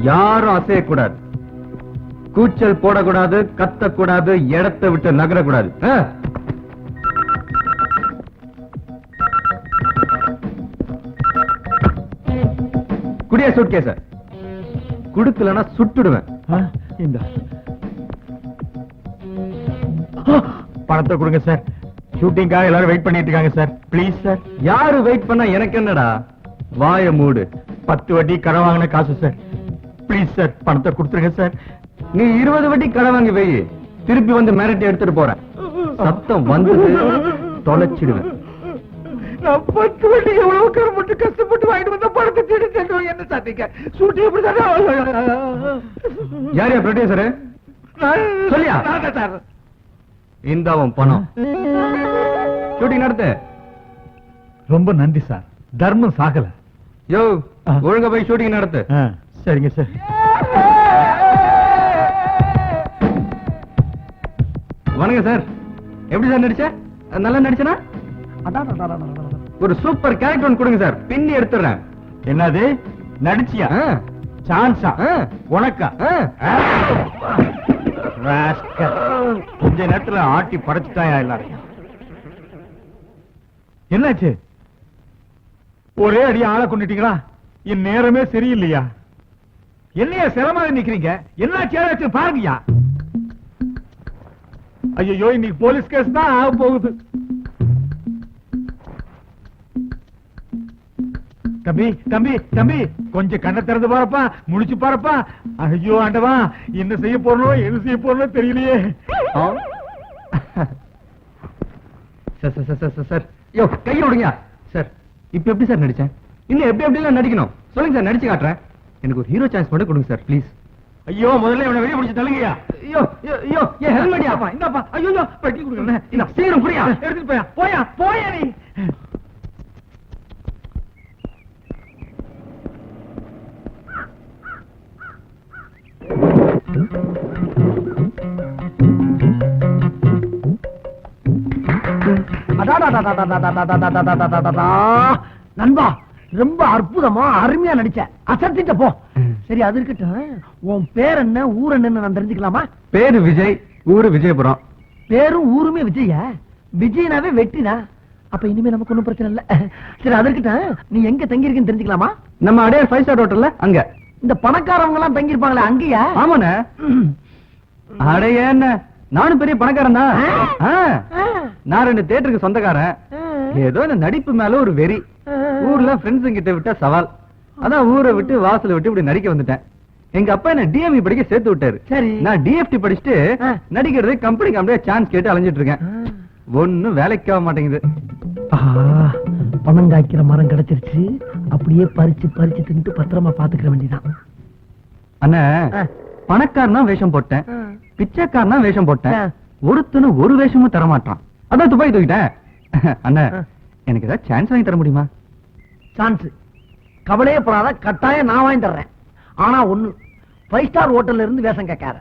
யாரும் அசையக்கூடாது, கூச்சல் போடக்கூடாது, கத்தக்கூடாது, இடத்தை விட்டு நகரக்கூடாது. குடியா சூட்கேஸ குடுக்கலன்னா சுட்டுடுவேன். இந்த பணத்தை கொடுங்க சார். ஷூட்டிங்காக எல்லாரும் வெயிட் பண்ணிட்டு இருக்காங்க சார். Please sir. யாரு வெயிட் பண்ணா எனக்கு என்னடா? வாய மூடு. 10 வட்டி கடன் வாங்கின காசு சார். ப்ளீஸ் சார், பணத்தை கொடுத்துருங்க சார். நீ 20 வட்டி கடன் வாங்கி வை, திருப்பி வந்து மிரட்டி எடுத்துட்டு போறேன். சத்தம் வந்து தொலைச்சிடுவேன். நான் 10 வட்டி எவ்வளவு கருப்பட்டு கஷ்டப்பட்டு வாங்கிட்டு வந்த பணத்தை தேடி செல்றோம். என்ன சாத்திங்க ஷூட்டிங் எப்படி சார்? யாரையா ப்ரொடியூசரு? சொல்லியா சார். இந்த அவன் பணம். ஷூட்டிங் நடத்து. ரொம்ப நன்றி சார். தர்மம் சாகல. யோ, ஒழுங்கா போய் ஷூட்டிங் நடத்து. சரிங்க சார். வணக்கம் சார். எப்படி சார் நடிச்ச? நல்லா நடிச்சனா? ஒரு சூப்பர் கேரக்டர் ஒன்று கொடுங்க சார், பின்னி எடுத்துறேன். என்னது நடிச்சியா? சான்ஸா உனக்கா? கொஞ்ச நேரத்துல ஆட்டி படைச்சுட்டாயா எல்லாரும்? என்னாச்சு? ஒரே அடி ஆளை கொண்டுட்டீங்களா? என் நேரமே சரியில்லையா? என்னையா சிரமமாக நிக்கிறீங்க? என்னாச்சு பாருங்கயா. ஐயோ, இன்னைக்கு போலீஸ் கேஸ் தான் ஆக போகுது. தம்பி தம்பி தம்பி, கொஞ்சம் கண்ணை திறந்து பாருப்பா, முடிச்சு பாருப்பா. ஐயோ ஆண்டவா, என்ன செய்ய போறோம் எது செய்ய போறோம் தெரியலையே. சார் யோ, கையை விடுங்க சார். இப்ப எப்படி சார் நடிச்சேன்? இன்னும் எப்படி எல்லாம் நடிக்கணும் சொல்லுங்க சார், நடிச்சு காட்டுறேன். எனக்கு ஒரு ஹீரோ சான்ஸ் மட்டும் கொடுங்க சார் ப்ளீஸ். ஐயோ, முதல்ல இவனை வெளியே பிடிச்சு தள்ளுங்கயா. ஐயோ ஐயோ, என் ஹெல்மெட் இந்தாப்பா. ஐயோ, பெட்டி கொடுங்க. இந்த சீக்கிரம் புரியா, எடுத்துட்டு போயா. போயா போயா நீ. நண்பா, ரொம்ப அற்புதமா அருமையா நடிச்ச, அசத்திட்ட போ. சரி, அது இருக்கட்டும். உன் பேர் என்ன, ஊர் என்னன்னு நான் தெரிஞ்சுக்கலாமா? பேரு விஜய், ஊரு விஜயபுரம். பேரும் ஊருமே விஜய? விஜயனாவே வெட்டினா? அப்ப இனிமே நமக்கு ஒண்ணும் பிரச்சனை இல்ல. சரி, அது இருக்கட்டும். நீ எங்க தங்கி இருக்கேன்னு தெரிஞ்சுக்கலாமா? நம்ம அடையார் 5 ஸ்டார் ஹோட்டல்ல. அங்க இந்த பணக்காரவங்க எல்லாம் தங்கி இருப்பாங்களே, அங்கயா? ஆமாண்ணே. அடைய என்ன, நானும் பெரிய பணக்காரன் தான். நான் 2 தியேட்டருக்கு சொந்தக்காரன். ஏதோ இந்த நடிப்பு மேல ஒரு வெறி. ஊர்ல ஃப்ரெண்ட்ஸ் கிட்ட விட்டா சவால். அதான் ஊரை விட்டு வாசலை விட்டு இப்படி நடிக்க வந்துட்டேன். எங்க அப்பா என்ன டிஎம்இ படிக்க சேர்த்து விட்டாரு. சரி, நான் டிஎஃப்டி படிச்சுட்டு நடிக்கிறது கம்பெனி சான்ஸ் கேட்டு அலைஞ்சிட்டு இருக்கேன். ஒண்ணும் வேலைக்கு ஆக மாட்டேங்குது. பணம் காய்க்கிற மரம் கிடைச்சிருச்சு. அப்படியே பறிச்சு பறிச்சு தின்ட்டு பத்திரமா பாத்துக்கிற வேண்டியதான். அண்ணா, பணக்காரனா வேஷம் போட்டேன், பிச்சைக்காரனா வேஷம் போட்டேன், ஒருத்தனும் ஒரு வேஷமும் தர மாட்டான். அதான் துபாய் தூக்கிட்டேன். அண்ணா, எனக்கு ஏதாவது சான்ஸ் வாங்கி தர முடியுமா? சான்ஸ் கவலையே போறாத, கட்டாயம் நான் வாங்கி தர்றேன். ஆனா ஒண்ணு, 5 ஸ்டார் ஹோட்டல்ல இருந்து வேஷம் கேட்காத.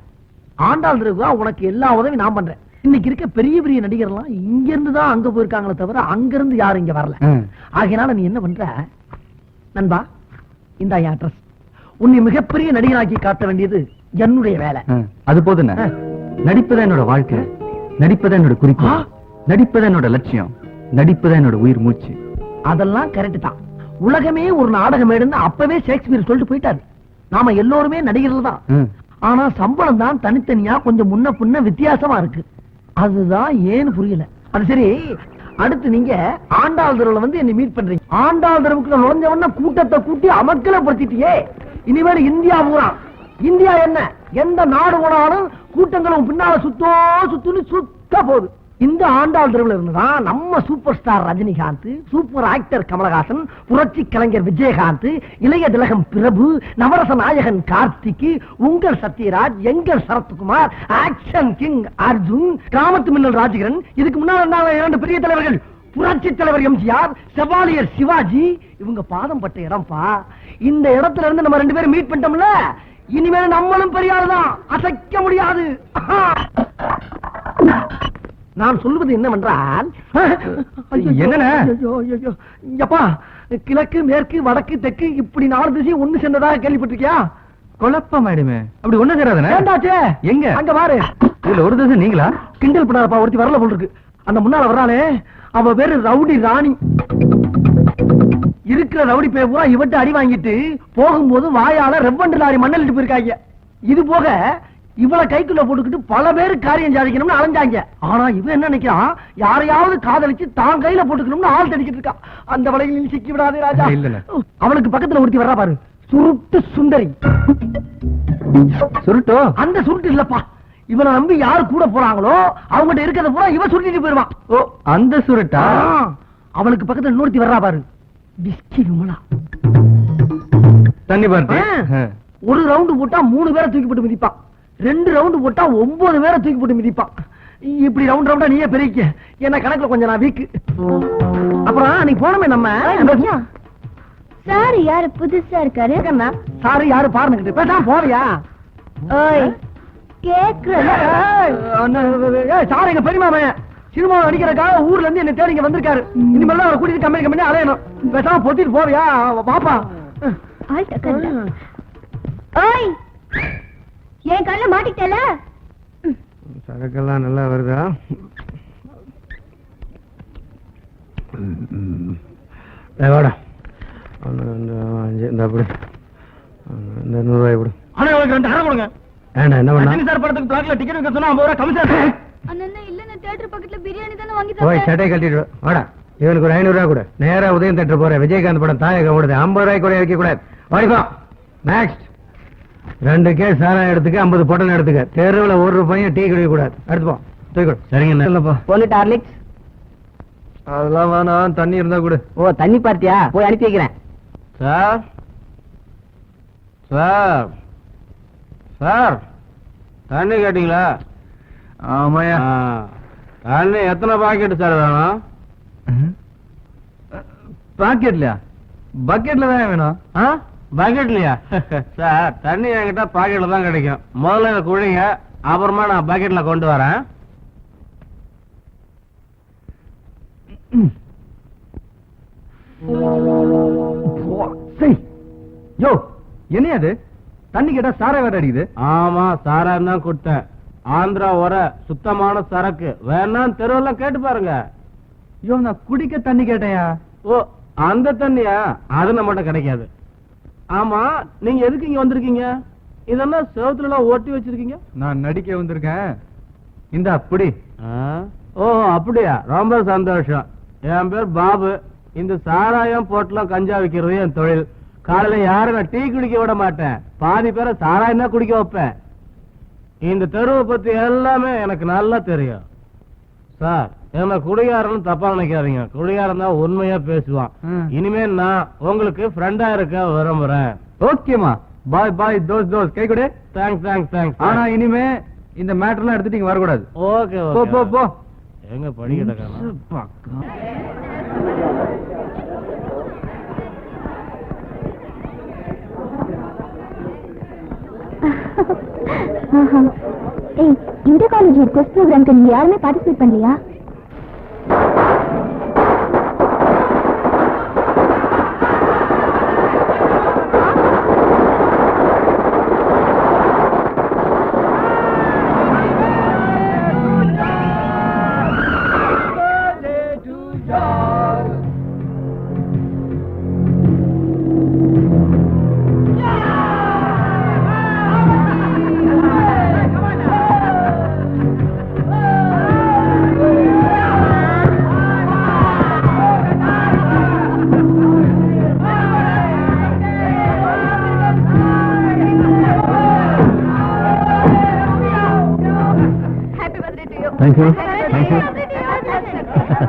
ஆண்டாள் திருவிழா உனக்கு எல்லா உதவியும் நான் பண்றேன். இன்னைக்கு இருக்க பெரிய பெரிய நடிகர்லாம் இங்க இருந்து தான் அங்க போயிருக்காங்களே தவிர அங்க இருந்து யாரும் இங்க வரல. ஆகையினால நீ என்ன பண்ற நண்பா, இந்த அட்ரஸ். உன்னை மிகப்பெரிய நடிகராக்கி காட்ட வேண்டியது என்னுடைய வேலை. அது போதும். நடிப்பதான் என்னோட வாழ்க்கை, நடிப்பதான் என்னோட குறிக்கோள், நடிப்பதான் என்னோட லட்சியம், நடிப்பதான் என்னோட உயிர் மூச்சு. அதெல்லாம் கரெக்ட் தான். உலகமே ஒரு நாடகம் எடுன்னு அப்பவே ஷேக்ஸ்பியர் சொல்லிட்டு போயிட்டாரு. நாம எல்லோருமே நடிகர்கள் தான். ஆனா சம்பளம் தான் தனித்தனியா கொஞ்சம் முன்ன பின்ன வித்தியாசமா இருக்கு. அதுதான் ஏன்னு புரியல. அது சரி, அடுத்து நீங்க ஆண்டாள் தெருவுல வந்து என்ன மீட் பண்றீங்க. ஆண்டாள் தெருவுக்குள்ள நுழைஞ்சவன கூட்டத்தை கூட்டி அமக்கலப்படுத்திட்டியே. இனிமேல் இந்தியா பூரா, இந்தியா என்ன எந்த நாடு போனாலும் கூட்டங்களும் பின்னால சுத்துன்னு சுத்த போகுது. இந்த ஆண்டாள் தெருவுல இருந்துதான் நம்ம super star Rajinikanth, super actor Kamalahaasan, புரட்சி கலைஞர் விஜயகாந்த், இளைய திலகம் பிரபு, நவரச நாயகன் கார்த்திக், உங்கள் சத்யராஜ், எங்கள் சரத்குமார், ஆக்ஷன் கிங் அர்ஜுன், கிராமத்து மின்னல் ராஜகிரன், இதுக்கு முன்னாடி 2 பெரிய தலைவர்கள், புரட்சி தலைவர் எம்ஜிஆர், செவாலியர் சிவாஜி, இவங்க பாதம் பட்ட இடம்பா. இந்த இடத்துல இருந்து நம்ம 2 பேரும் மீட் பண்ணிட்டோம்ல, இனிமேல் நம்மளும் பெரிய ஆளுதான், அசைக்க முடியாது. நான் சொல்லுவது என்னவென்றால், கிழக்கு மேற்கு வடக்கு தெற்கு இப்படி 4 திசை ஒண்ணு சென்றதாக கேள்விப்பட்டிருக்கியா? குழப்பமாயிடுமே. அப்படி ஒண்ணு சேராதானே? ஏண்டாச்சே? எங்க? அங்க பாரு. இதுல ஒரு தசை நீங்களா? கிண்டல் பண்ணாதப்பா, ஒருத்தி வரல போல் இருக்கு. அந்த முன்னால வர்றாளே, அவ பேரு ரவுடி ராணி. இருக்கிற ரவுடி பே பூரா இவட்ட அடி வாங்கிட்டு போகும்போது வாயால ரெவண்டு லாரி மண்ணலிட்டு போயிருக்காங்க. இது போக இவள கைக்குள்ள போட்டுக்கிட்டு பல பேரு காரியம் சாதிக்கணும்னு அலைஞ்சாங்க. ஆனா இவன் என்ன நினைக்கிறான், யாரையாவது காதலிச்சு தான் கையில போட்டுக்கணும்னு ஆள் தடிக்கிட்டு இருக்கான். அந்த வலையில் நீ சிக்கி விடாதே ராஜா. இல்ல. அவளுக்கு பக்கத்துல ஒருத்தி வர்றா பாரு, சுருட்டு சுந்தரி. சுருட்டோ? அந்த சுருட்டு இல்லப்பா, இவனை நம்பி யாரு கூட போறாங்களோ அவங்ககிட்ட இருக்கிறத பூரா இவன் சுருட்டிட்டு போயிருவான். ஓ, அந்த சுருட்டா? அவளுக்கு பக்கத்துல இன்னொருத்தி வர்றா பாரு, பிஸ்கி விமலா. தண்ணி பார்த்து ஒரு ரவுண்டு போட்டா 3 பேரை தூக்கி போட்டு மிதிப்பான், 2 ரவுண்டு போட்டா 9 பேரை தூக்கி போட்டு மிதிப்பான். இப்படி ரவுண்ட் ரவுண்டா நீயே பெருக்க, என்ன கணக்குல கொஞ்சம் நான் வீக்கு. அப்புறம் நீ போனமே நம்ம சார் யாரு புதுசா இருக்காரு? சாரி யாரு பாருங்க பேசாம போறியா? சார் எங்க பெரியமாம சினிமா நடிக்கிறக்காக ஊர்ல இருந்து என்ன தேடி இங்க வந்திருக்காரு. இனிமேல் அவரை கூட்டிட்டு கம்பெனி அலையணும். பேசாம பொத்திட்டு போவியா? பாப்பா என் கண்ண மாட்டிட்டல. சரக்கெல்லாம் நல்லா வருதா? வாடா, இந்த அப்படி இந்த 100 ரூபாய் கொடு. ஆனா உங்களுக்கு 2 அரை கொடுங்க. ஏண்டா என்ன பண்ணா? சார் படத்துக்கு பிளாக்ல டிக்கெட் வைக்க சொன்னா 50 ரூபாய் கமிஷன். அண்ணா இல்ல, நான் தியேட்டர் பக்கத்துல பிரியாணி தான வாங்கி போய் தரேன். சட்டை கட்டிட்டு வாடா. இவனுக்கு ஒரு 500 ரூபாய் கொடு. நேரா உதயம் தேட்டர் போற விஜயகாந்த் படம் தாயகம் ஓடுது. 50 ரூபாய் கூட வைக்க கூடாது. வாடிப்பா. நெக்ஸ்ட் 2 கேஸ் சாராயம் எடுத்துக்க, 50 பொட்டல் எடுத்துக்க. தெருவுல ஒரு ரூபாயும் டீ குடிக்க கூடாது. எடுத்துப்போ, தூக்கி கொடு. சரிங்க இல்லப்பா. போலி டார்லிக்ஸ். அதெல்லாம் வேணாம், தண்ணி இருந்தா கொடு. ஓ, தண்ணி பார்த்தியா? போய் அனுப்பி வைக்கிறேன். சார் சார் சார், தண்ணி கேட்டீங்களா? ஆமாயா. தண்ணி எத்தனை பாக்கெட் சார் வேணும்? பாக்கெட்லயா? பக்கெட்ல தான் வேணும். பக்கெட்லயா? சார் தண்ணி என்கிட்ட பாக்கெட்ல தான் கிடைக்கும். முதல்ல குழிங்க, அப்புறமா நான் பக்கெட்ல கொண்டு வரேன். யோ, என்ன அது? தண்ணி கேட்டா சாரை வேற அடிக்குது. ஆமா, சாராயம் தான் கொடுத்தேன். ஆந்திரா வர சுத்தமான சரக்கு வேணாம், தெருவெல்லாம் கேட்டு பாருங்க. ஐயோ, நான் குடிக்க தண்ணி கேட்டேயா? ஓ, அந்த தண்ணியா? அது நம்மகிட்ட கிடைக்காது. ஆமா, நீங்க எதுக்கு இங்க வந்திருக்கீங்க? இதெல்லாம் செவத்துல எல்லாம் ஓட்டி வச்சிருக்கீங்க. நான் நடிக்க வந்திருக்கேன். இந்த அப்படி. ஓ, அப்படியா? ரொம்ப சந்தோஷம். என் பேர் பாபு. இந்த சாராயம் போட்டெல்லாம் கஞ்சா விக்கிறது என் தொழில். காலையில யாரும் நான் டீ குடிக்க விட மாட்டேன். பாதி பேரை சாராயம் தான் குடிக்க வைப்பேன். இந்த தெருவை பத்தி எல்லாமே எனக்கு நல்லா தெரியும். சார், என்ன குடிகாரன்னு தப்பா நினைக்காதீங்க. குடிகாரன் தான் உண்மையா பேசுவான். இனிமே நான் உங்களுக்கு ஃப்ரெண்டா இருக்க விரும்புறேன். ஓகேமா, பாய் பாய். தோஸ் கை கொடு. தேங்க்ஸ். ஆனா இனிமே இந்த மேட்டர்லாம் எடுத்துட்டு இங்க வரக்கூடாது. ஓகே, போ போ. எங்க படிக்கிட்ட இன்டர் காலேஜ் குவிஸ் ப்ரோக்ராம்க்கு நீங்க யாருமே பார்ட்டிசிபேட் பண்ணலையா?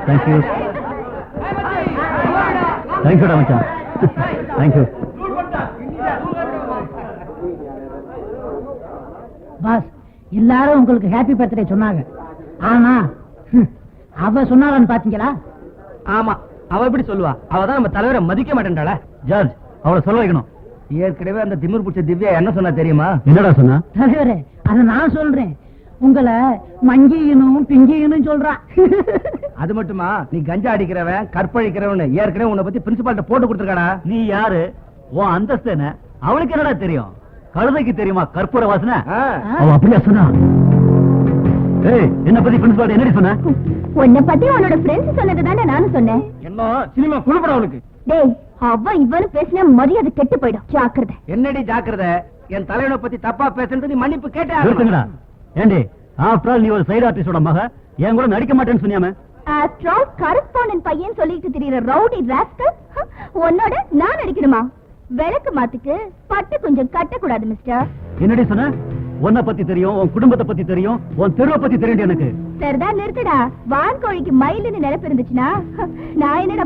Thank you. Thank you, Ramacha. Thank you. Boss, எல்லாரும் உங்களுக்கு ஹாப்பி பர்த்டே சொன்னாங்க. ஆனா அவ சொன்னாரான்னு பாத்தீங்களா? ஆமா, அவ எப்படி சொல்லுவா? அவதான் நம்ம தலைவரை மதிக்க மாட்டேன்டாள. ஜார்ஜ், அவளை சொல்ல வைக்கணும். ஏற்கனவே அந்த திமிர் பிடிச்ச திவ்யா என்ன சொன்னா தெரியுமா? என்னடா சொன்னா? தலைவரே, அதை நான் சொல்றேன். உங்களை மங்கியனும் பிங்கியனும் சொல்றான். அது மட்டுமா, நீ கஞ்சா அடிக்கிறவன் கற்பழிக்கிறவன் ஏற்கனவே உன்னை பத்தி பிரின்சிபால்ட்ட போட்டு கொடுத்துருக்காடா. நீ யாரு? உன் அந்தஸ்து என்ன? அவளுக்கு என்னடா தெரியும்? கழுதைக்கு தெரியுமா கற்பூர வாசனை? அவ அப்படியா சொன்னா? ஏய், என்ன பத்தி பிரின்சிபால் என்னடி சொன்ன? உன்னை பத்தி உன்னோட ஃப்ரெண்ட்ஸ் சொன்னது தானே நானும் சொன்னேன். என்ன சினிமா குழுப்பட அவளுக்கு? டேய், அவ இவனு பேசினா மரியாதை கெட்டு போயிடும். ஜாக்கிரதை. என்னடி ஜாக்கிரதை? என் தலைவனை பத்தி தப்பா பேசுறது நீ மன்னிப்பு கேட்டா? நிறுத்துங்கடா. ஏண்டி, ஆஃப்டர் ஆல் நீ ஒரு சைடு ஆர்டிஸ்டோட மக, என் கூட நடிக்க மாட்டேன்னு சொன்னியாமே. ஆஃப்டர் ஆல் கரஸ்பாண்டன்ட் பையன் சொல்லிட்டு திரியற ரவுடி ராஸ்கல் உன்னோட நான் நடிக்கணுமா? விளக்கு மாத்துக்கு பட்டு கொஞ்சம் கட்டக்கூடாது மிஸ்டர். என்னடி சொன்ன? உன்னை பத்தி தெரியும், உன் குடும்பத்தை பத்தி தெரியும், உன் தெருவை பத்தி தெரியும் எனக்கு. சரிதான், நிறுத்துடா. வான்கோழிக்கு மயிலுன்னு நினைப்பு இருந்துச்சுன்னா நான் என்னடா